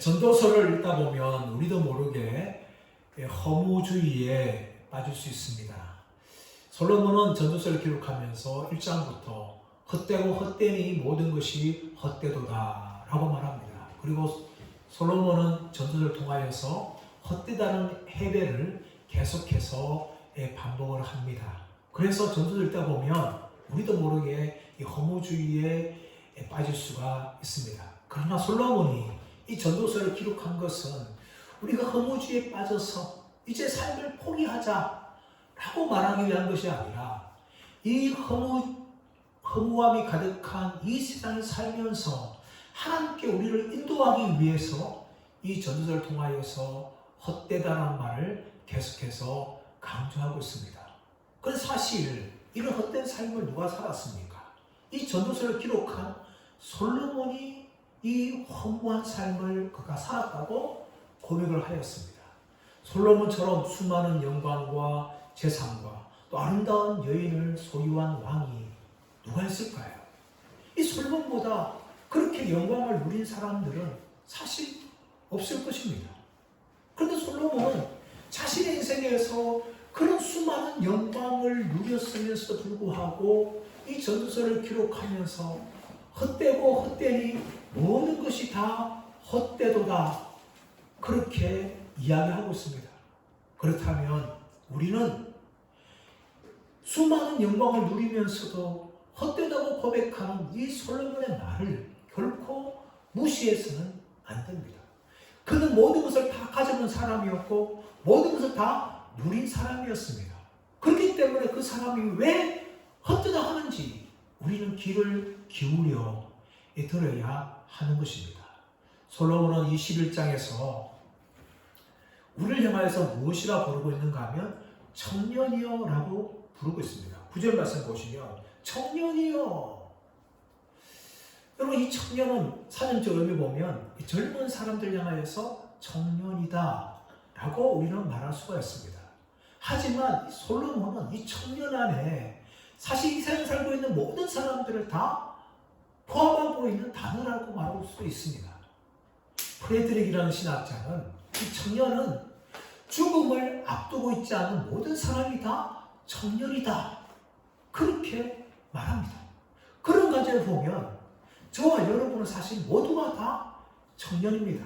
전도서를 읽다 보면 우리도 모르게 허무주의에 빠질 수 있습니다. 솔로몬은 전도서를 기록하면서 1장부터 헛되고 헛되니 모든 것이 헛되도다 라고 말합니다. 그리고 솔로몬은 전도서를 통하여서 헛되다는 해배를 계속해서 반복을 합니다. 그래서 전도서를 읽다 보면 우리도 모르게 이 허무주의에 빠질 수가 있습니다. 그러나 솔로몬이 이 전도서를 기록한 것은 우리가 허무주의에 빠져서 이제 삶을 포기하자라고 말하기 위한 것이 아니라 이 허무함이 가득한 이 세상에 살면서 하나님께 우리를 인도하기 위해서 이 전도서를 통하여서 헛되다라는 말을 계속해서 강조하고 있습니다. 그런데 사실 이런 헛된 삶을 누가 살았습니까? 이 전도서를 기록한 솔로몬이 이 허무한 삶을 그가 살았다고 고백을 하였습니다. 솔로몬처럼 수많은 영광과 재산과 또 아름다운 여인을 소유한 왕이 누가 있을까요? 이 솔로몬보다 그렇게 영광을 누린 사람들은 사실 없을 것입니다. 그런데 솔로몬은 자신의 인생에서 그런 수많은 영광을 누렸으면서도 불구하고 이 전도서를 기록하면서 헛되고 헛되니 모든 것이 다 헛되도다 그렇게 이야기하고 있습니다. 그렇다면 우리는 수많은 영광을 누리면서도 헛되다고 고백하는 이 솔로몬의 말을 결코 무시해서는 안 됩니다. 그는 모든 것을 다 가져본 사람이었고 모든 것을 다 누린 사람이었습니다. 그렇기 때문에 그 사람이 왜 헛되다 하는지 우리는 귀를 기울여 들어야 하는 것입니다. 솔로몬은 21장에서 우리를 향하여서 무엇이라 부르고 있는가 하면 청년이여 라고 부르고 있습니다. 9절 말씀 보시면 청년이여. 여러분 이 청년은 사전적 의미 보면 젊은 사람들 향하여서 청년이다 라고 우리는 말할 수가 있습니다. 하지만 솔로몬은 이 청년 안에 사실 이 세상에 살고 있는 모든 사람들을 다 포함하고 있는 단어라고 말할 수 있습니다. 프레드릭이라는 신학자는 이 청년은 죽음을 앞두고 있지 않은 모든 사람이 다 청년이다 그렇게 말합니다. 그런 관점을 보면 저와 여러분은 사실 모두가 다 청년입니다.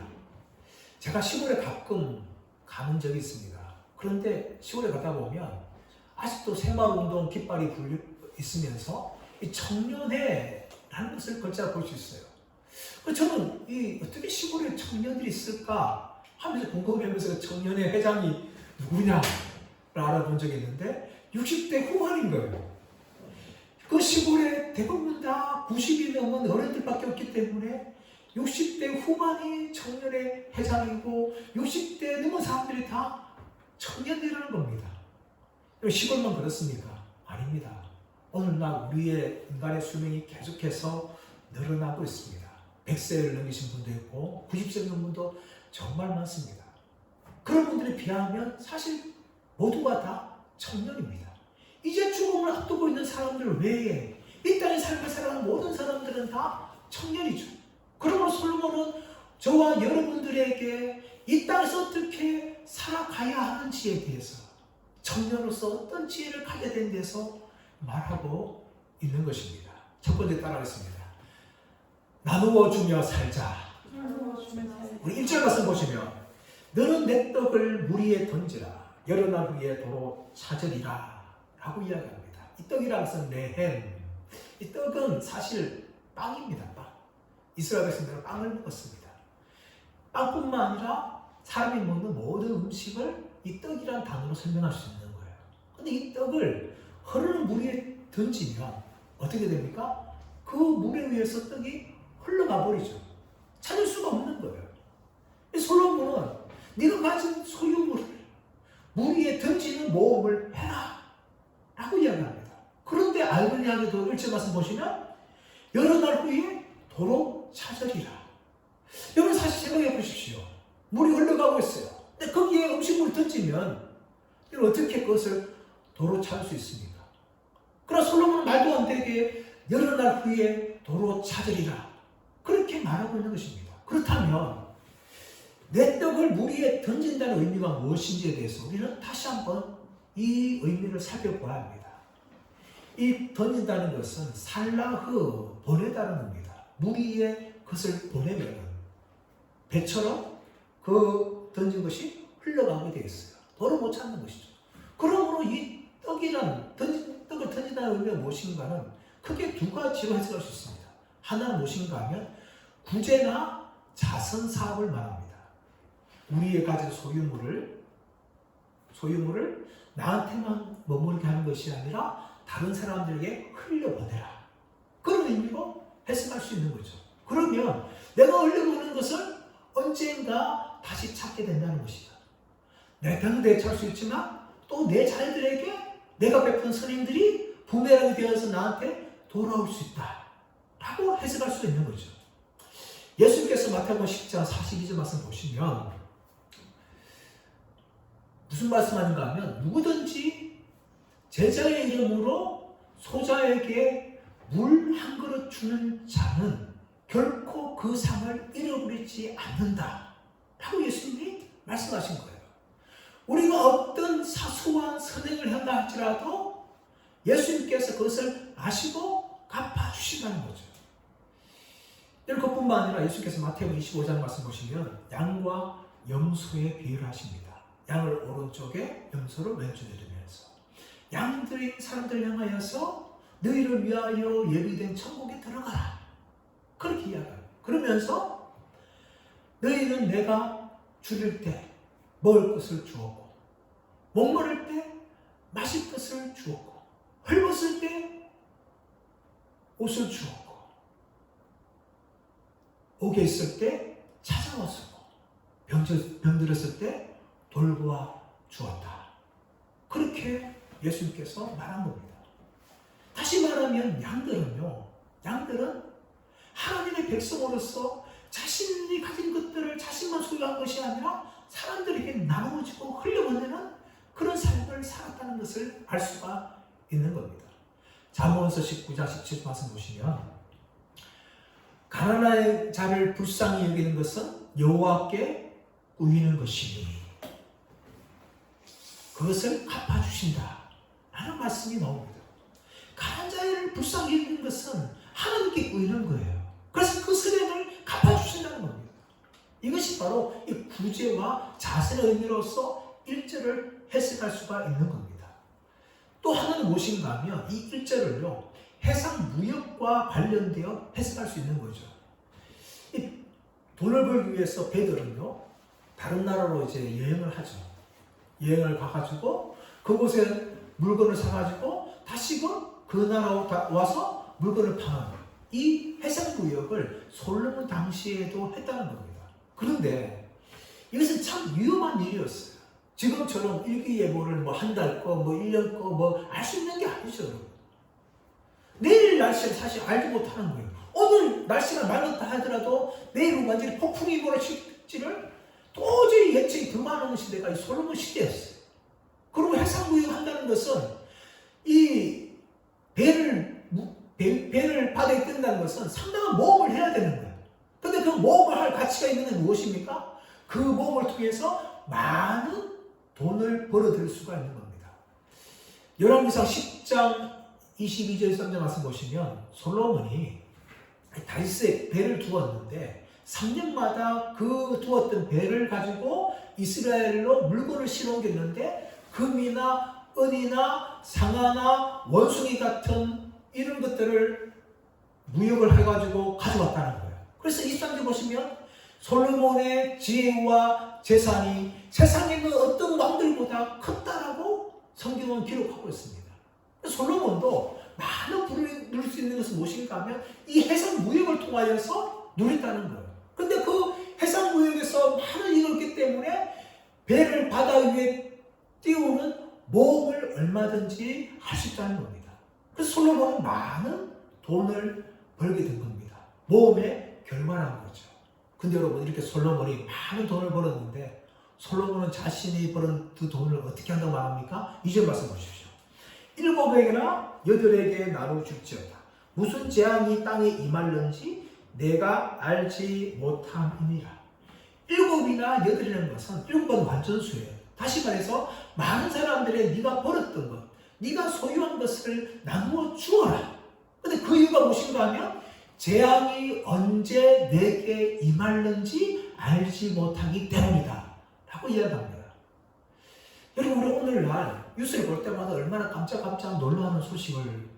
제가 시골에 가끔 가는 적이 있습니다. 그런데 시골에 가다 보면 아직도 새마을운동 깃발이 있으면서 이 청년회라는 것을 걸자 볼 수 있어요. 저는 어떻게 시골에 청년들이 있을까 하면서 궁금해하면서 청년회 회장이 누구냐를 알아본 적이 있는데 60대 후반인 거예요. 그 시골에 대부분 다 90이 넘은 어른들밖에 없기 때문에 60대 후반이 청년회 회장이고 60대 넘은 사람들이 다 청년이라는 겁니다. 시골만 그렇습니까? 아닙니다. 오늘날 우리의 인간의 수명이 계속해서 늘어나고 있습니다. 100세를 넘기신 분도 있고 90세 넘은 분도 정말 많습니다. 그런 분들에 비하면 사실 모두가 다 청년입니다. 이제 죽음을 앞두고 있는 사람들 외에 이 땅의 삶을 살아가는 모든 사람들은 다 청년이죠. 그러므로 솔로몬은 저와 여러분들에게 이 땅에서 어떻게 살아가야 하는지에 대해서 청년으로서 어떤 지혜를 가져야 되는 데서 말하고 있는 것입니다. 첫 번째 따라하겠습니다. 나누어 주며 살자. 우리 1절 말씀 보시면 너는 내 떡을 물 위에 던지라 여러 날 후에 도로 찾으리라 라고 이야기합니다. 이 떡이라는 것은 레헴. 이 떡은 사실 빵입니다. 빵. 이스라엘 백성들은 빵을 먹었습니다. 빵뿐만 아니라 사람이 먹는 모든 음식을 이 떡이라는 단어로 설명할 수 있는 거예요. 그런데 이 떡을 흐르는 물 위에 던지면 어떻게 됩니까? 그 물에 의해서 떡이 흘러가 버리죠. 찾을 수가 없는 거예요. 솔로몬은 네가 가진 소유물을 물 위에 던지는 모험을 해라 라고 이야기합니다. 그런데 알고니아에도 1절 말씀 보시면 여러 날 후에 도로 찾으리라. 여러분 사실 생각해 보십시오. 물이 흘러가고 있어요. 근데 거기에 음식물을 던지면 어떻게 그것을 도로 찾을 수 있습니까? 그러나 솔로몬은 말도 안 되게 여러 날 후에 도로 찾으리라 그렇게 말하고 있는 것입니다. 그렇다면 내 떡을 물 위에 던진다는 의미가 무엇인지에 대해서 우리는 다시 한번 이 의미를 살펴봐야 합니다. 이 던진다는 것은 살라흐, 보내다는 겁니다. 물 위에 그것을 보내면 배처럼 그 던진 것이 흘러가게 되어 있어요. 도로 못 찾는 것이죠. 그러므로 이 떡을 던진다는 의미가 무엇인가는 크게 두 가지로 해석할 수 있습니다. 하나는 무엇인가 하면 구제나 자선 사업을 말합니다. 우리의 가진 소유물을 나한테만 머물게 하는 것이 아니라 다른 사람들에게 흘려보내라. 그런 의미로 해석할 수 있는 거죠. 그러면 내가 흘려보낸 것을 언젠가 다시 찾게 된다는 것이다. 내 병 대처할 수 있지만 또 내 자녀들에게 내가 베푼 선행들이 부메랑이 되어서 나한테 돌아올 수 있다. 라고 해석할 수 있는 거죠. 예수님께서 마태복음 10장 42절 말씀 보시면 무슨 말씀하는가 하면 누구든지 제자의 이름으로 소자에게 물 한 그릇 주는 자는 결코 그 상을 잃어버리지 않는다. 라고 예수님이 말씀하신 거예요. 우리가 어떤 사소한 선행을 한다 할지라도 예수님께서 그것을 아시고 갚아주신다는 거죠. 그뿐만 아니라 예수님께서 마태복음 25장 말씀 보시면 양과 염소의 비유를 하십니다. 양을 오른쪽에 염소를 왼쪽에 두면서 양들이 사람들 향하여서 너희를 위하여 예비된 천국에 들어가라. 그렇게 이야기해요. 그러면서 너희는 내가 줄일 때 먹을 것을 주었고 목마를 때 마실 것을 주었고 헐벗을 때 옷을 주었고 옥에 있을 때 찾아왔었고 병들었을 때 돌보아 주었다. 그렇게 예수님께서 말한 겁니다. 다시 말하면 양들은 하나님의 백성으로서 자신이 가진 것들을 자신만 소유한 것이 아니라 사람들에게 나누어지고 흘려보내는 그런 삶을 살았다는 것을 알 수가 있는 겁니다. 잠언서 19장 17절 말씀 보시면 가난한 자를 불쌍히 여기는 것은 여호와께 우이는 것이니 그것을 갚아주신다 라는 말씀이 나옵니다. 가난한 자를 불쌍히 여기는 것은 하나님께 우이는 거예요. 그래서 그 선행을 갚아주신다는 겁니다. 이것이 바로 이 구제와 자선의 의미로서 1절을 해석할 수가 있는 겁니다. 또 하나는 무엇인가 하면 이 1절을요 해상 무역과 관련되어 해석할 수 있는 거죠. 이 돈을 벌기 위해서 배들은요 다른 나라로 이제 여행을 하죠. 여행을 가가지고 그곳에 물건을 사가지고 다시금 그 나라로 와서 물건을 파는 이 해상 무역을 솔로몬 당시에도 했다는 겁니다. 그런데 이것은 참 위험한 일이었어요. 지금처럼 일기예보를 한 달 거, 1년 거 알 수 있는 게 아니죠. 내일 날씨를 사실 알지 못하는 거예요. 오늘 날씨가 맑았다 하더라도 내일은 완전히 폭풍이 몰아칠지를 도저히 예측이 불가능한 시대가 이 솔로몬 시대였어요. 그리고 해상 무역 한다는 것은 이 배를 바다에 뜬다는 것은 상당한 모험을 해야 되는 거예요. 그런데 그 모험을 할 가치가 있는 게 무엇입니까? 그 모험을 통해서 많은 돈을 벌어들일 수가 있는 겁니다. 열왕기상 10장 22절 3절 말씀 보시면 솔로몬이 다윗에 배를 두었는데 3년마다 그 두었던 배를 가지고 이스라엘로 물건을 실어 옮겼는데 금이나 은이나 상아나 원숭이 같은 이런 것들을 무역을 해가지고 가져왔다는 거예요. 그래서 23절 보시면 솔로몬의 지혜와 재산이 세상에 있는 어떤 왕들보다 컸다라고 성경은 기록하고 있습니다. 솔로몬도 많은 부를 누릴 수 있는 것은 무엇인가 하면 이 해상 무역을 통하여서 누렸다는 거예요. 근데 그 해상 무역에서 많은 이익을 얻기 때문에 배를 바다 위에 띄우는 모험을 얼마든지 할 수 있다는 겁니다. 그래서 솔로몬은 많은 돈을 벌게 된 겁니다. 모험에 결말한 거죠. 근데 여러분 이렇게 솔로몬이 많은 돈을 벌었는데 솔로몬은 자신이 벌은 그 돈을 어떻게 한다고 말합니까? 2절 말씀 보십시오. 7에게나 8에게 나눠줄지어다. 무슨 재앙이 땅에 임할는지 내가 알지 못함이니라. 7이나 8이라는 것은 7번 완전수예요. 다시 말해서 많은 사람들의 네가 벌었던 것, 네가 소유한 것을 나누어 주어라. 근데 그 이유가 무엇인가 하면 재앙이 언제 내게 임할는지 알지 못하기 때문이다 라고 이야기합니다. 여러분, 우리 오늘날 뉴스를 볼 때마다 얼마나 깜짝깜짝 놀라는 소식을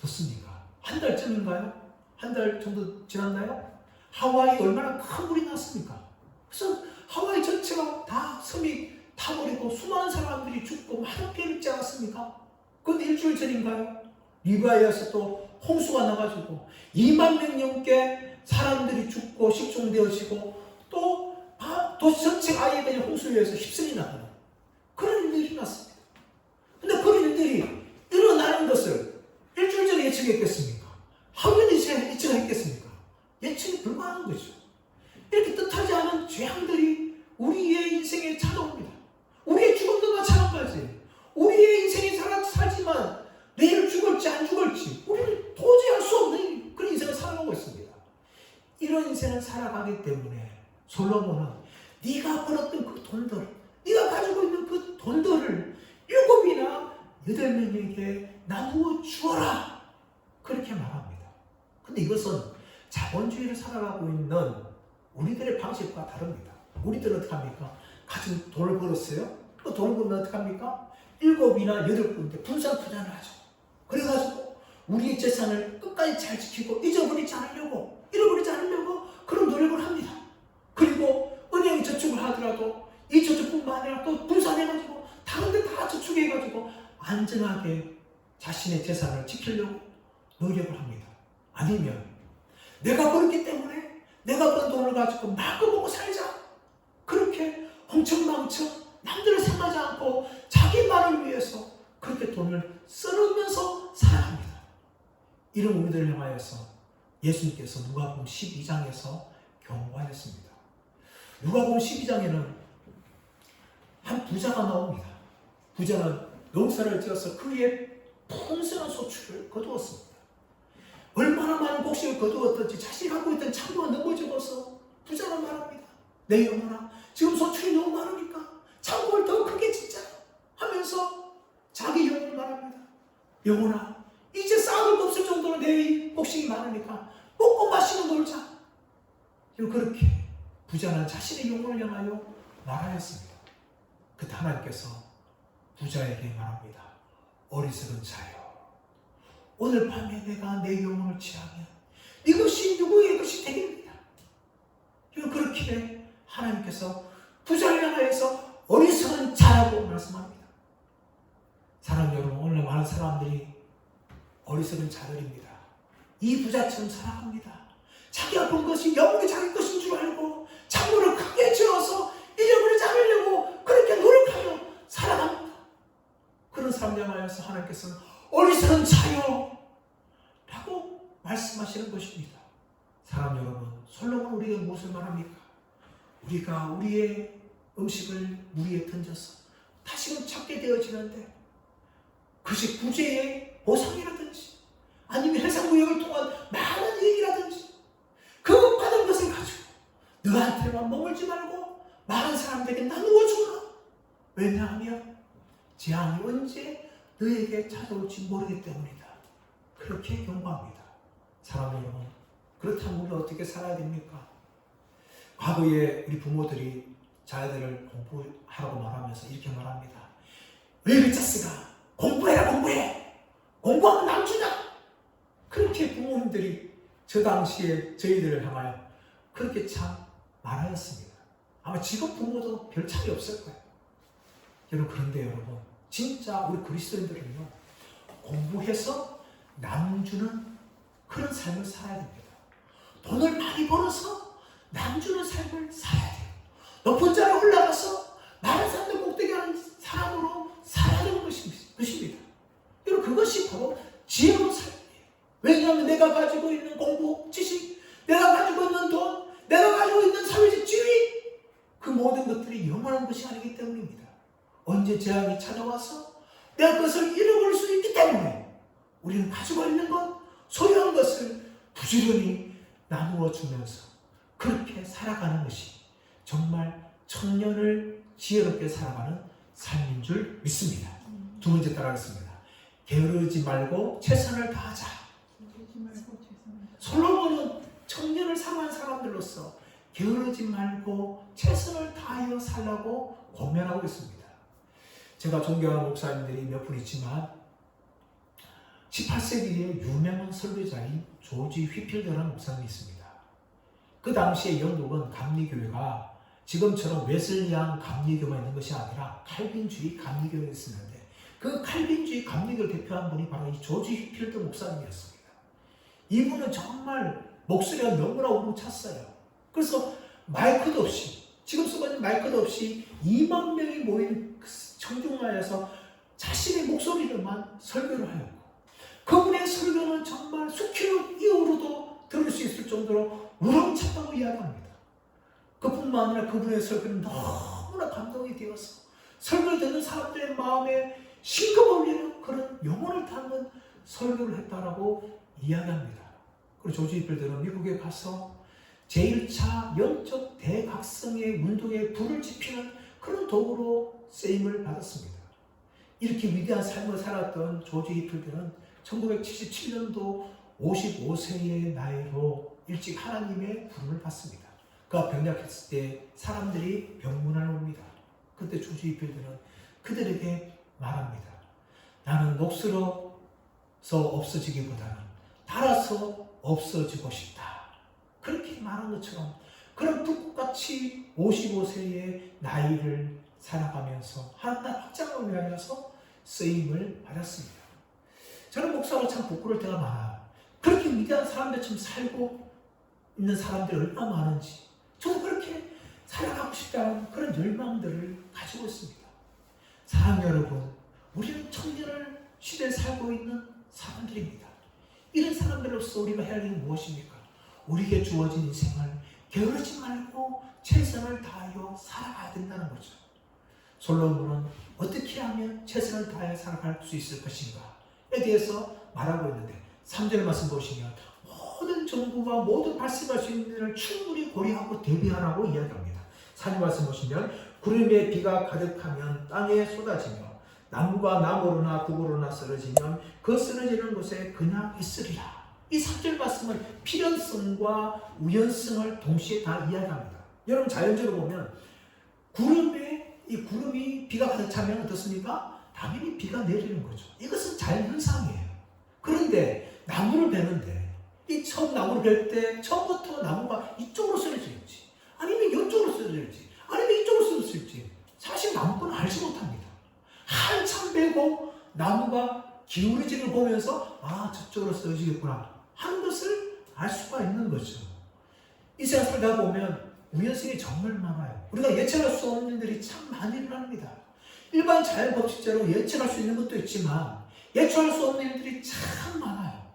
듣습니까? 한 달쯤인가요? 한 달 정도 지났나요? 하와이 얼마나 큰 물이 났습니까? 그래서 하와이 전체가 다 섬이 타버리고 수많은 사람들이 죽고 많은 피해를 입지 않았습니까? 그런데 일주일 전인가요? 리비아에서 또 홍수가 나가지고 2만 명 넘게 사람들이 죽고 식중되어지고 또 도시 전체가 아예 그냥 홍수에 의해서 휩쓸리 나가는 그런 일들이 일어났습니다. 근데 그런 일들이 일어나는 것을 일주일 전에 예측했겠습니까? 하루에 예측했겠습니까? 예측이 불가능한 거죠. 이렇게 뜻하지 않은 재앙들이 우리의 인생에 찾아옵니다. 우리의 죽음도 마찬가지예요. 우리의 인생에 살지만 내일 죽을지 안 죽을지 우리는 도저히 알 수 없는 그런 인생을 살아가고 있습니다. 이런 인생을 살아가기 때문에 솔로몬은 네가 벌었던 그 돈들, 네가 가지고 있는 그 돈들을 7이나 8명에게 나누어 주어라 그렇게 말합니다. 근데 이것은 자본주의를 살아가고 있는 우리들의 방식과 다릅니다. 우리들은 어떻게 합니까? 가지고 돈을 벌었어요? 그 돈을 벌면 어떻게 합니까? 7이나 8군데 분산 투자를 하죠. 그래가지고 우리의 재산을 끝까지 잘 지키고 잃어버리지 않으려고 그런 노력을 합니다. 그리고 은행에 저축을 하더라도 이 저축뿐만 아니라 또 분산해가지고 다른 데 다 저축해가지고 안전하게 자신의 재산을 지키려고 노력을 합니다. 아니면 내가 벌었기 때문에 내가 번 돈을 가지고 마음껏 먹고 살자. 그렇게 엉청망청 남들을 생각하지 않고 자기만을 위해서 그렇게 돈을 써놓으면서 살아갑니다. 이런 우리들을 향하여서 예수님께서 누가복음 12장에서 경고하였습니다. 누가복음 12장에는 한 부자가 나옵니다. 부자는 농사를 지어서 그 위에 풍성한 소출을 거두었습니다. 얼마나 많은 곡식을 거두었던지 자신이 갖고 있던 창고가 넘어져서 부자가 말합니다. 내 영혼아, 지금 소출이 너무 많으니까 창고를 더 크게 짓자 하면서 자기 영혼을 말합니다. 영혼아, 이제 쌓을 거 없을 정도로 내 곡식이 많으니까 먹고 마시고 놀자. 그렇게 부자는 자신의 영혼을 향하여 말하였습니다. 그때 하나님께서 부자에게 말합니다. 어리석은 자여, 오늘 밤에 내가 내 영혼을 취하면 이것이 누구의 것이 되겠느냐. 그렇게 하나님께서 부자를 향하여서 어리석은 자라고 말씀합니다. 사랑하는 여러분, 오늘 많은 사람들이 어리석은 자들입니다. 이 부자처럼 살아갑니다. 자기가 본 것이 영원히 자기 것인 줄 알고 창고를 크게 지어서 잃어버리지 않으려고 그렇게 노력하며 살아갑니다. 그런 사람 향하여서 하나님께서는 어리석은 자여 라고 말씀하시는 것입니다. 사람 여러분, 솔로몬 우리가 무엇을 말합니까? 우리가 우리의 음식을 물 위에 던져서 다시금 찾게 되어지는데 그것이 구제의 보상이라든지 아니면 해상무역을 통한 많은 이익이라든지 그 받은 것을 가지고 너한테만 머물지 말고 많은 사람들에게 나누어 주라. 왜냐하면 재앙이 언제 너에게 찾아올지 모르기 때문이다. 그렇게 경고합니다. 사람 여러분, 그렇다면 우리가 어떻게 살아야 됩니까? 과거에 우리 부모들이 자녀들을 공부하라고 말하면서 이렇게 말합니다. 왜 자식아, 공부해라, 공부하면 남주냐. 그렇게 부모님들이 저 당시에 저희들을 향하여 그렇게 참 말하였습니다. 아마 지금 부모도 별 차이 없을 거예요. 여러분, 그런데 여러분, 진짜 우리 그리스도인들은요, 공부해서 남주는 그런 삶을 살아야 됩니다. 돈을 많이 벌어서 남주는 삶을 살아야 돼요. 높은 자리에 올라가서 많은 사람들 꼭대기 하는 사람으로 살아야 되는 것입니다. 여러분, 그것이 바로 지혜로운 삶이에요. 왜냐하면 내가 가지고 있는 공부, 지식, 내가 가지고 있는 돈, 내가 가지고 있는 사회적 지위, 그 모든 것들이 영원한 것이 아니기 때문입니다. 언제 재앙이 찾아와서 내가 그것을 잃어버릴 수 있기 때문에 우리는 가지고 있는 것, 소유한 것을 부지런히 나누어 주면서 그렇게 살아가는 것이 정말 청년을 지혜롭게 살아가는 삶인 줄 믿습니다. 두 번째 따라하겠습니다. 게으르지 말고 최선을 다하자. 솔로몬은 청년을 사랑하는 사람들로서 게으르지 말고 최선을 다하여 살라고 권면하고 있습니다. 제가 존경하는 목사님들이 몇 분 있지만 18세기의 유명한 설교자인 조지 휘필더라는 목사님이 있습니다. 그 당시에 영국은 감리교회가 지금처럼 웨슬리안 감리교만 있는 것이 아니라 칼빈주의 감리교회가 있었는데 그 칼빈주의 감리교를 대표한 분이 바로 이 조지 휘필더 목사님이었습니다. 이분은 정말 목소리가 너무나 우렁찼어요. 그래서 마이크도 없이, 지금 쓰고 마이크도 없이 2만 명이 모인 청중마에서 자신의 목소리로만 설교를 하였고, 그분의 설교는 정말 수킬로 이후로도 들을 수 있을 정도로 우렁찼다고 이야기합니다. 그뿐만 아니라 그분의 설교는 너무나 감동이 되어서 설교를 듣는 사람들의 마음에 심금 울리는 그런 영혼을 담은 설교를 했다라고 이야기합니다. 그리고 조지 휘필더는 미국에 가서 제1차 영적 대각성의 운동에 불을 지피는 그런 도구로 쓰임을 받았습니다. 이렇게 위대한 삶을 살았던 조지 휘필더는 1977년도 55세의 나이로 일찍 하나님의 부름을 받습니다. 그가 병약했을 때 사람들이 병문안을 옵니다. 그때 조지 휘필더는 그들에게 말합니다. 나는 녹슬어서 없어지기보다는 달아서 없어지고 싶다. 그렇게 말한 것처럼 그런 불꽃같이 55세의 나이를 살아가면서 하나님 확장을 위하여서 쓰임을 받았습니다. 저는 목사로 참 부끄러울 때가 많아요. 그렇게 위대한 사람들처럼 살고 있는 사람들이 얼마나 많은지 저도 그렇게 살아가고 싶다는 그런 열망들을 가지고 있습니다. 사랑 여러분, 우리는 청년을 시대에 살고 있는 사람들입니다. 이런 사람들로서 우리가 해야 할 일은 무엇입니까? 우리에게 주어진 인생을 게으르지 말고 최선을 다하여 살아가야 된다는 거죠. 솔로몬은 어떻게 하면 최선을 다하여 살아갈 수 있을 것인가에 대해서 말하고 있는데 3절 말씀 보시면 모든 정부가 모든 발생할 수 있는 일을 충분히 고려하고 대비하라고 이야기합니다. 4절 말씀 보시면 구름에 비가 가득하면 땅에 쏟아지며 나무가 나무로나 구구로나 쓰러지면 그 쓰러지는 곳에 그냥 있으리라. 이 3절 말씀은 필연성과 우연성을 동시에 다 이야기합니다. 여러분 자연적으로 보면 이 구름이 비가 가득 차면 어떻습니까? 당연히 비가 내리는 거죠. 이것은 자연현상이에요. 그런데 나무를 베는데 이 처음 나무를 벨 때 처음부터 나무가 이쪽으로 쓰러질지 아니면 이쪽으로 쓰러질지 아니면 이쪽으로 쓰러질지 사실 나무는 알지 못합니다. 한참 베고 나무가 기울어지는 걸 보면서 저쪽으로 쓰러지겠구나 하는 것을 알 수가 있는 거죠. 이 세상 살다 보면 우연성이 정말 많아요. 우리가 예측할 수 없는 일들이 참 많이 일어납니다. 일반 자연 법칙대로 예측할 수 있는 것도 있지만 예측할 수 없는 일들이 참 많아요.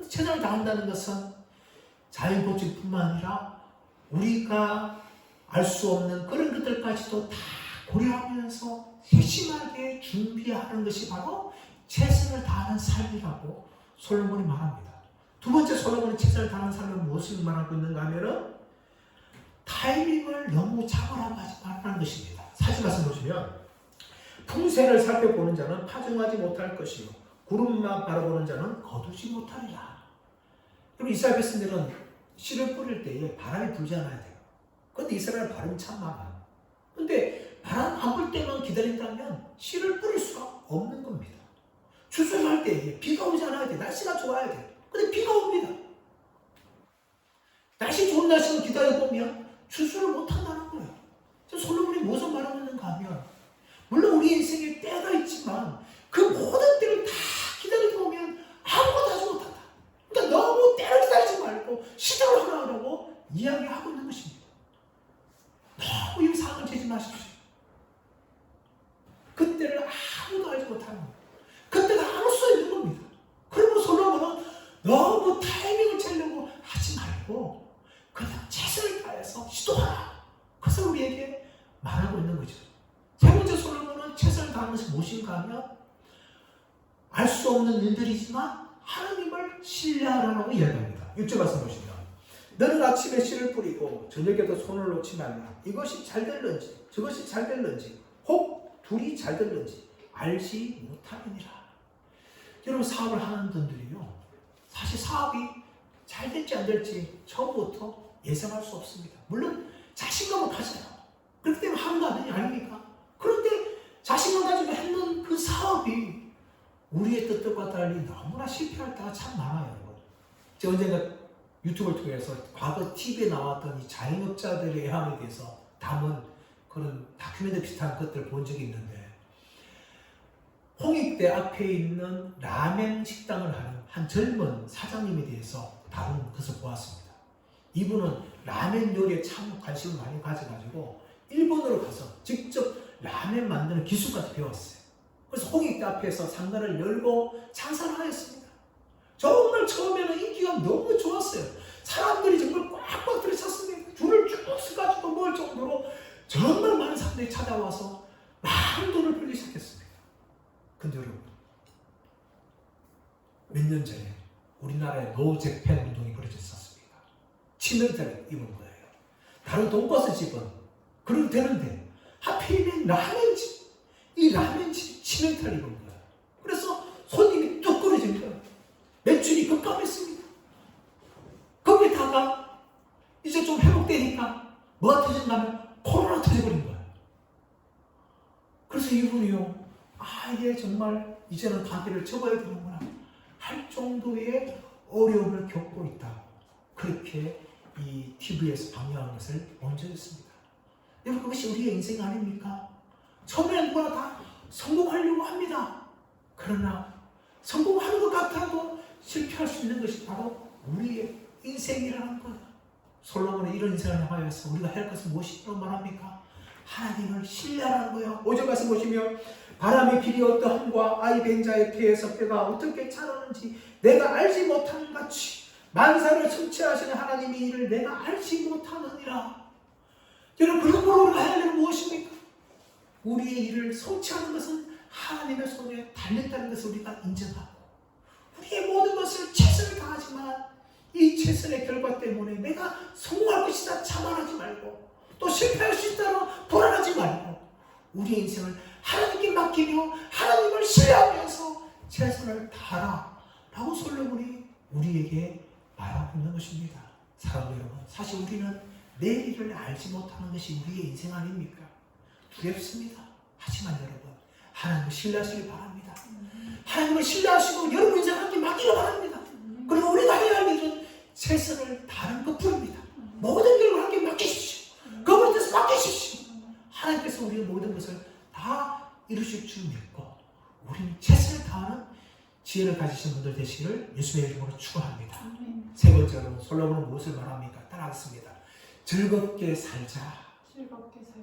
최선을 다한다는 것은 자연 법칙뿐만 아니라 우리가 알 수 없는 그런 것들까지도 다 고려하면서 세심하게 준비하는 것이 바로 최선을 다하는 삶이라고 솔로몬이 말합니다. 두 번째 솔로몬이 최선을 다하는 삶은 무엇을 말하고 있는가 하면은 타이밍을 너무 잡으라고 하지 말라는 것입니다. 사실 말씀 보시면 풍세를 살펴보는 자는 파종하지 못할 것이요 구름만 바라보는 자는 거두지 못하리라. 여러분 이스라엘 백성들은 씨를 뿌릴 때에 바람이 불지 않아야 돼요. 그런데 이스라엘 바람이 참 많아요. 그런데 바람 안 불 때만 기다린다면 씨를 뿌릴 수가 없는 겁니다. 추수할 때 비가 오지 않아야 돼. 날씨가 좋아야 돼. 근데 비가 옵니다. 날씨 좋은 날씨만 기다려보면 추수를 못한다는 거예요. 솔로몬이 무엇을 말하고 있는가 하면 물론 우리 인생에 때가 있지만 그 모든 때를 다 기다려보면 아무것도 하지 못한다. 그러니까 너무 때를 기다리지 말고 시작을 하라고 이야기하고 있는 것입니다. 너무 이 상황을 재지 마십시오. 그때를 아무도 알지 못하는 거예요. 그때가 알 수 있는 겁니다. 그리고 솔로몬은 너무 타이밍을 채려고 하지 말고 그냥 최선을 다해서 시도하라. 그래서 우리에게 말하고 있는 거죠. 세 번째 솔로몬은 최선을 다하는 것이 무엇인가 하면 알 수 없는 일들이지만 하나님을 신뢰하라고 이야기합니다. 6절 말씀 보시면 너는 아침에 씨를 뿌리고 저녁에도 손을 놓지 말라. 이것이 잘 될런지 저것이 잘 될런지 혹 둘이 잘 될런지 알지 못하느니라. 여러분, 사업을 하는 분들이요, 사실 사업이 잘 될지 안 될지 처음부터 예상할 수 없습니다. 물론 자신감을 가져요. 그렇기 때문에 하는 거 아닙니까? 그런데 자신감 가지고 했는 그 사업이 우리의 뜻과 달리 너무나 실패할 때가 참 많아요. 여러분. 제가 언젠가 유튜브를 통해서 과거 TV에 나왔던 이 자영업자들의 애환에 대해서 담은 그런 다큐멘터리 비슷한 것들을 본 적이 있는데, 홍익대 앞에 있는 라멘 식당을 하는 한 젊은 사장님에 대해서 다룬 것을 보았습니다. 이분은 라멘 요리에 참 관심을 많이 가져가지고 일본으로 가서 직접 라멘 만드는 기술까지 배웠어요. 그래서 홍익대 앞에서 상가를 열고 장사를 하였습니다. 정말 처음에는 인기가 너무 좋았어요. 사람들이 정말 꽉꽉 들이찼습니다. 줄을 쭉 서가지고 먹을 정도로 정말 많은 사람들이 찾아와서 많은 돈을 벌기 시작했습니다. 근데 여러분, 몇 년 전에 우리나라에 노재팬 운동이 벌어졌었습니다. 치명타를 입은 거예요. 다른 돈가스 집은 그래도 되는데 하필이면 라멘집, 이 라멘집이 치명타를 입은 거예요. 그래서 손님이 뚝 끊어진 거예요. 매출이 급감했습니다. 거기다가 이제 좀 회복되니까 뭐가 터진다면 코로나 터져버린 거예요. 그래서 이분이요, 이게 정말 이제는 가게를 접어야 되는구나 할 정도의 어려움을 겪고 있다. 그렇게 이 TV에서 방영한 것을 본 적이 있습니다. 여러분, 그것이 우리의 인생 아닙니까? 처음에는 누구나 다 성공하려고 합니다. 그러나 성공하는 것 같아도 실패할 수 있는 것이 바로 우리의 인생이라는 거예요. 솔로몬의 이런 인생을 향하여서 우리가 할 것은 무엇이라고 말합니까? 하나님을 신뢰하는 거예요. 5절 말씀 보시면, 바람의 길이 어떠함과 아이벤 자의 폐에서 뼈가 어떻게 자라는지 내가 알지 못하는 같이 만사를 성취하시는 하나님의 일을 내가 알지 못하느니라. 여러분, 그러므로 우리가 해야 되는 무엇입니까? 우리의 일을 성취하는 것은 하나님의 손에 달렸다는 것을 우리가 인정하고, 우리의 모든 것을 최선을 다하지만 이 최선의 결과 때문에 내가 성공할 것이다 자만하지 말고, 또 실패할 수 있다고 불안하지 말고, 우리의 인생을 하나님께 맡기며 하나님을 신뢰하면서 최선을 다하라 라고 솔로몬이 우리에게 말하고 있는 것입니다. 사랑하는 여러분, 사실 우리는 내일을 알지 못하는 것이 우리의 인생 아닙니까? 두렵습니다. 하지만 여러분, 하나님을 신뢰하시기 바랍니다. 하나님을 신뢰하시고 여러분 인생 함께 맡기기 바랍니다. 그리고 우리가 해야 할 일은 최선을 다하는 것뿐입니다. 모든 결과 함께 맡기십시오. 그분께서 맡기십시오. 하나님께서 우리의 모든 것을 다 이루실 줄 믿고 우리는 최선을 다하는 지혜를 가지신 분들 되시기를 예수의 이름으로 축원합니다. 세 번째로 솔로몬은 무엇을 말합니까? 따라하겠습니다. 즐겁게 살자. 즐겁게 살자.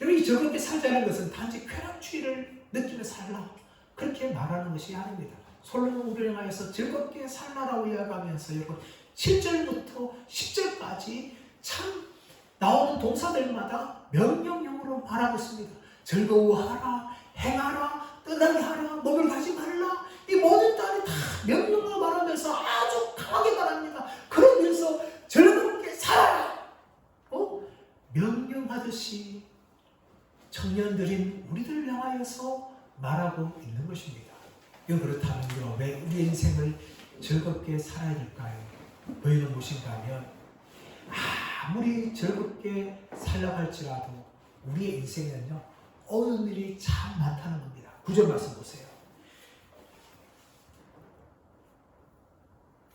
여러분, 이 즐겁게 살자는 것은 단지 쾌락주의를 느끼며 살라 그렇게 말하는 것이 아닙니다. 솔로몬 우리를 향해서 즐겁게 살라라고 이야기하면서 여러분 7절부터 10절까지 참 나오는 동사들마다 명령형으로 말하고 있습니다. 즐거워하라, 행하라, 떠나게 하라, 몸을 가지 말라. 이 모든 단이 다 명령으로 말하면서 아주 강하게 말합니다. 그러면서 즐겁게 살아라. 명령하듯이 청년들인 우리들을 향하여서 말하고 있는 것입니다. 그렇다면요, 왜 우리 인생을 즐겁게 살아야 될까요? 왜는 무엇인가 하면 아무리 즐겁게 살려고 할지라도 우리의 인생에는요 어려운 일이 참 많다는 겁니다. 9절 말씀 보세요.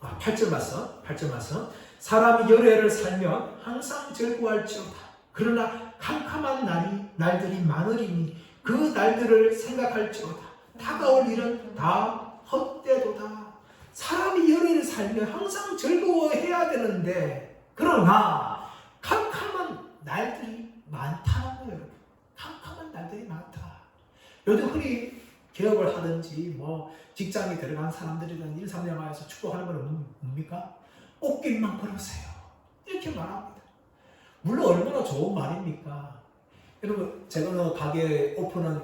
8절 말씀. 사람이 여러 해를 살면 항상 즐거워할지어다. 그러나 캄캄한 날들이 많으리니 그 날들을 생각할지어다. 다가올 일은 다 헛되도다. 사람이 여러 해를 살면 항상 즐거워해야 되는데, 그러나 캄캄한 날들이 많다는 거예요. 캄캄한 날들이 많다. 요즘 흔히 개업을 하든지 직장에 들어간 사람들이든 일상생활에서 축복하는 건 뭡니까? 꽃길만 걸으세요. 이렇게 말합니다. 물론 얼마나 좋은 말입니까? 여러분, 제가 가게 오픈하는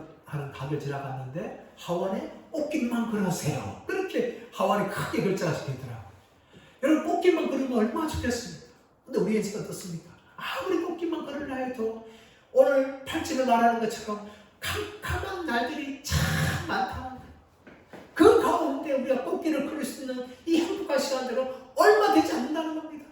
가게를 지나갔는데 하원에 꽃길만 걸으세요. 그렇게 하원에 크게 글자가 적혀있더라고요. 여러분, 꽃길만 걸으면 얼마나 좋겠습니까? 근데 우리 인생은 어떻습니까? 아무리 꽃길만 걸으려 해도 오늘 8절에 말하는 것처럼 캄캄한 날들이 참 많다. 그 가운데 우리가 꽃길을 걸을 수 있는 이 행복한 시간들은 얼마 되지 않는다는 겁니다.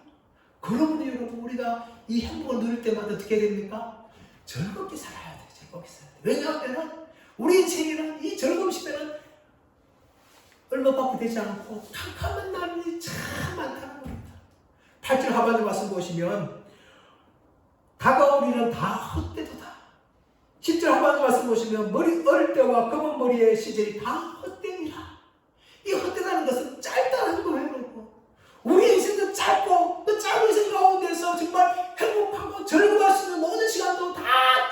그러므로 여러분, 우리가 이 행복을 누릴 때마다 어떻게 됩니까? 즐겁게 살아야 돼요. 즐겁게 살아야 돼요. 왜냐하면 우리 인생에는 이 즐거움 시대는 얼마밖에 되지 않고 캄캄한 날이 참 많다는 겁니다. 8절 하반절 말씀 보시면 다가오리는 다 헛되도다. 10절 하반절 말씀 보시면 어릴 때와 검은 머리의 시절이 다 헛되니라. 이 헛되다는 것은 짧다는 거예요. 여러분. 우리 인생도 짧고 그 짧은 인생 가운데서 정말 행복하고 즐거워할 수 있는 모든 시간도 다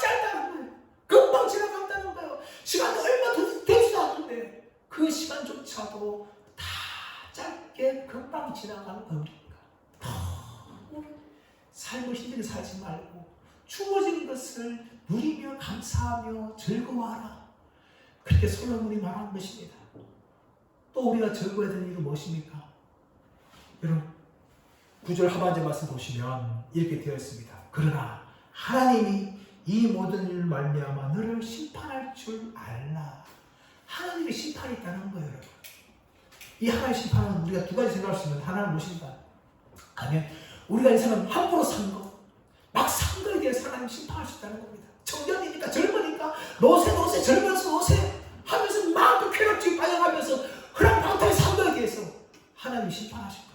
짧다는 거예요. 금방 지나간다는 거예요. 시간도 얼마 되지도 않는데 그 시간조차도 다 짧게 금방 지나가는 겁니다. 삶을 힘들게 살지 말고 주어진 것을 누리며 감사하며 즐거워하라. 그렇게 솔로몬이 말한 것입니다. 또 우리가 즐거워야 되는 이유는 무엇입니까? 여러분, 9절 하반절 말씀 보시면 이렇게 되어 있습니다. 그러나 하나님이 이 모든 일을 말미암아 너를 심판할 줄 알라. 하나님의 심판이 있다는 거예요. 여러분. 이 하나님의 심판은 우리가 두 가지 생각할 수 있는 하나는 무엇인가? 아니면 우리가 인생은 함부로 산 것, 막 산 거에 대해서 하나님 심판할 수 있다는 겁니다. 청년이니까 젊으니까 노세 젊어서 노세 하면서 마음껏 쾌락주의 반영하면서 흐랑방탕에 산 거에 대해서 하나님이 심판하실 거예요.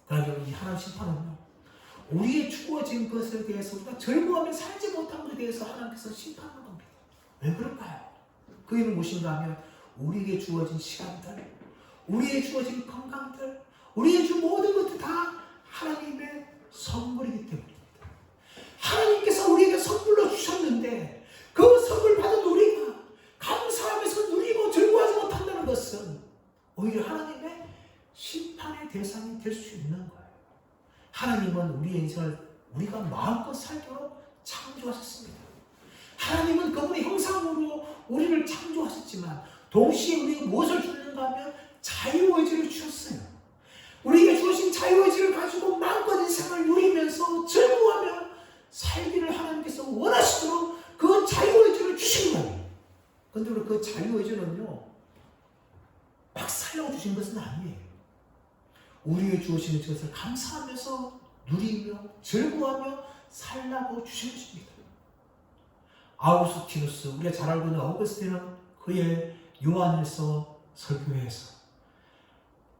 그러나 이 하나님 심판은요, 우리의 주어진 것에 대해서 우리가 즐거워하며 살지 못한 것에 대해서 하나님께서 심판하는 겁니다. 왜 그럴까요? 그 이유는 무엇인가 하면 우리에게 주어진 시간들, 우리에게 주어진 건강들, 우리에게 준 모든 것들 다 하나님의 선물이기 때문입니다. 하나님께서 우리에게 선물로 주셨는데 그 선물 받은 우리가 감사하면서 누리고 즐거워하지 못한다는 것은 오히려 하나님의 심판의 대상이 될 수 있는 거예요. 하나님은 우리의 인생을 우리가 마음껏 살도록 창조하셨습니다. 하나님은 그분의 형상으로 우리를 창조하셨지만 동시에 우리가 무엇을 주는가 하면 자유의지를 주셨어요. 우리에게 주어진 자유의지를 가지고 마음껏 인생을 누리면서 즐거워하며 살기를 하나님께서 원하시도록 그 자유의지를 주신 거예요. 그런데 그 자유의지는요, 막 살려고 주신 것은 아니에요. 우리에게 주어지는 것을 감사하면서 누리며 즐거워하며 살라고 주신 것입니다. 아우구스티누스, 우리가 잘 알고 있는 아우구스티는 그의 요한일서 설교에서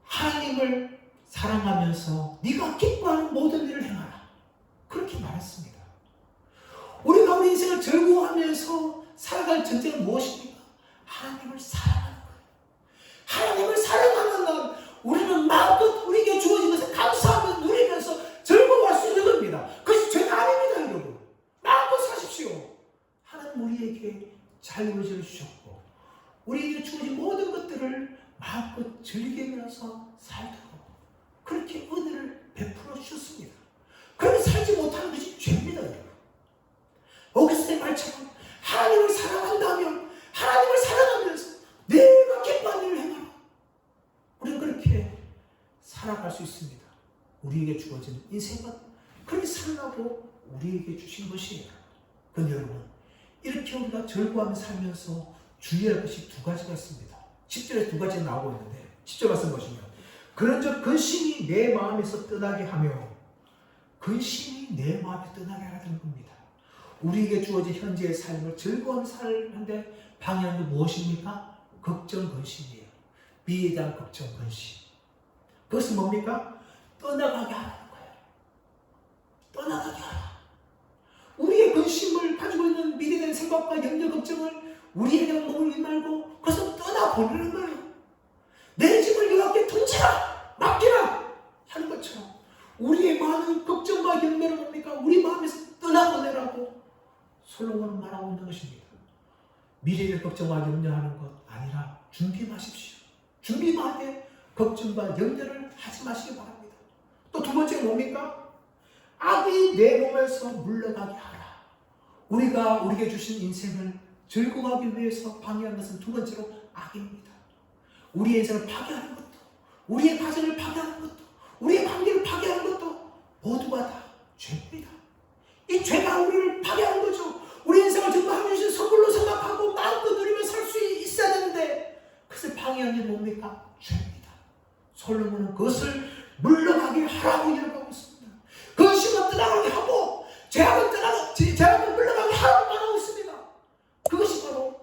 하나님을 사랑하면서 네가 기뻐하는 모든 일을 행하라, 그렇게 말했습니다. 우리가 우리 인생을 즐거워하면서 살아갈 전제는 무엇입니까? 하나님을 사랑하는 거예요. 하나님을 사랑하는 날 우리는 마음껏 우리에게 주어진 것을 감사하며 누리면서 즐거워할 수 있는 겁니다. 그것이 죄가 아닙니다. 여러분, 마음껏 사십시오. 하나님 우리에게 자유의지를 주셨고 우리에게 주어진 모든 것들을 마음껏 즐기면서 살도록 그렇게 은혜를 베풀어 주셨습니다. 그렇게 살지 못하는 것이 죄입니다. 여러분. 오그스틴 말처럼 하나님을 사랑한다면 하나님을 사랑하면서 내가 기뻐하는 일을 행하라. 우리는 그렇게 살아갈 수 있습니다. 우리에게 주어진 인생은 그렇게 살라고 우리에게 주신 것이에요. 그런데 여러분, 이렇게 우리가 즐거워하며 살면서 주의할 것이 두 가지가 있습니다. 10절에 두 가지가 나오고 있는데 10절 말씀 보시면 그런즉 근심이 내 마음에서 떠나게 하며 근심이 내 마음에 떠나게 하라는 겁니다. 우리에게 주어진 현재의 삶을 즐거운 삶인데 방해하는 게 무엇입니까? 걱정, 근심이에요. 미래에 대한 걱정, 근심. 그것은 뭡니까? 떠나가게 하라는 거예요. 떠나가게 하라. 우리의 근심을 가지고 있는 미래에 대한 생각과 염려, 걱정을 우리에 대한 몸을 말고 그것을 떠나보내는 거예요. 내 집을 여호와께 던지라, 맡기라 하는 것처럼 우리의 많은 걱정과 염려는 뭡니까? 우리 마음에서 떠나보내라고 솔로몬은 말하고 있는 것입니다. 미래를 걱정과 염려하는 것 아니라 준비하십시오. 준비하되 걱정과 염려를 하지 마시기 바랍니다. 또 두 번째 뭡니까? 악이 내 몸에서 물러가게 하라. 우리가 우리에게 주신 인생을 즐거워하기 위해서 방해하는 것은 두 번째로 악입니다. 우리의 인생을 파괴하는 것도, 우리의 가정을 파괴하는 것도, 우리의 관계를 파괴하는 것도 모두가 다 죄입니다. 이 죄가 우리를 파괴하는 거죠. 우리 인생을 전부 하나님 주신 선물로 생각하고 마음껏 누리며 살 수 있어야 되는데 그것을 방해하는 게 뭡니까? 죄입니다. 솔로몬은 그것을 물러가게 하라고 이야기하고 있습니다. 근심은 떠나가게 하고 죄악은 물러가게 하라고 말하고 있습니다. 그것이 바로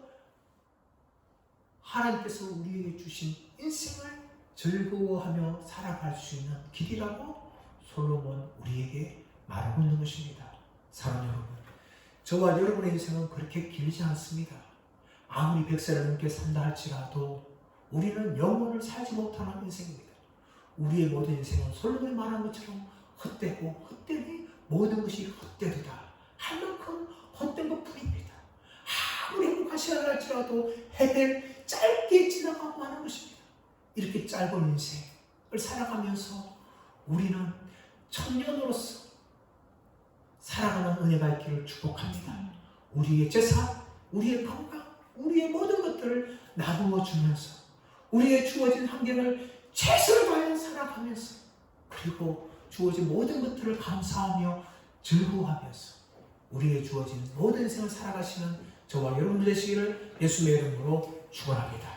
하나님께서 우리에게 주신 인생을 즐거워하며 살아갈 수 있는 길이라고 솔로몬 우리에게 말하고 있는 것입니다. 사랑하는 여러분, 저와 여러분의 인생은 그렇게 길지 않습니다. 아무리 100세를 넘게 산다 할지라도 우리는 영원을 살지 못하는 인생입니다. 우리의 모든 인생은 솔로몬이 말한 것처럼 헛되고 헛되니 모든 것이 헛되도다 할 만큼 헛된 것뿐입니다. 아무리 행복한 시간을 할지라도 해를 짧게 지나가고 하는 것입니다. 이렇게 짧은 인생을 살아가면서 우리는 청년으로서 살아가는 은혜가 있기를 축복합니다. 우리의 재산, 우리의 건강, 우리의 모든 것들을 나누어 주면서 우리의 주어진 환경을 최선을 다해 살아가면서 그리고 주어진 모든 것들을 감사하며 즐거워하면서 우리의 주어진 모든 인생을 살아가시는 저와 여러분들 되시기를 예수의 이름으로 축원합니다.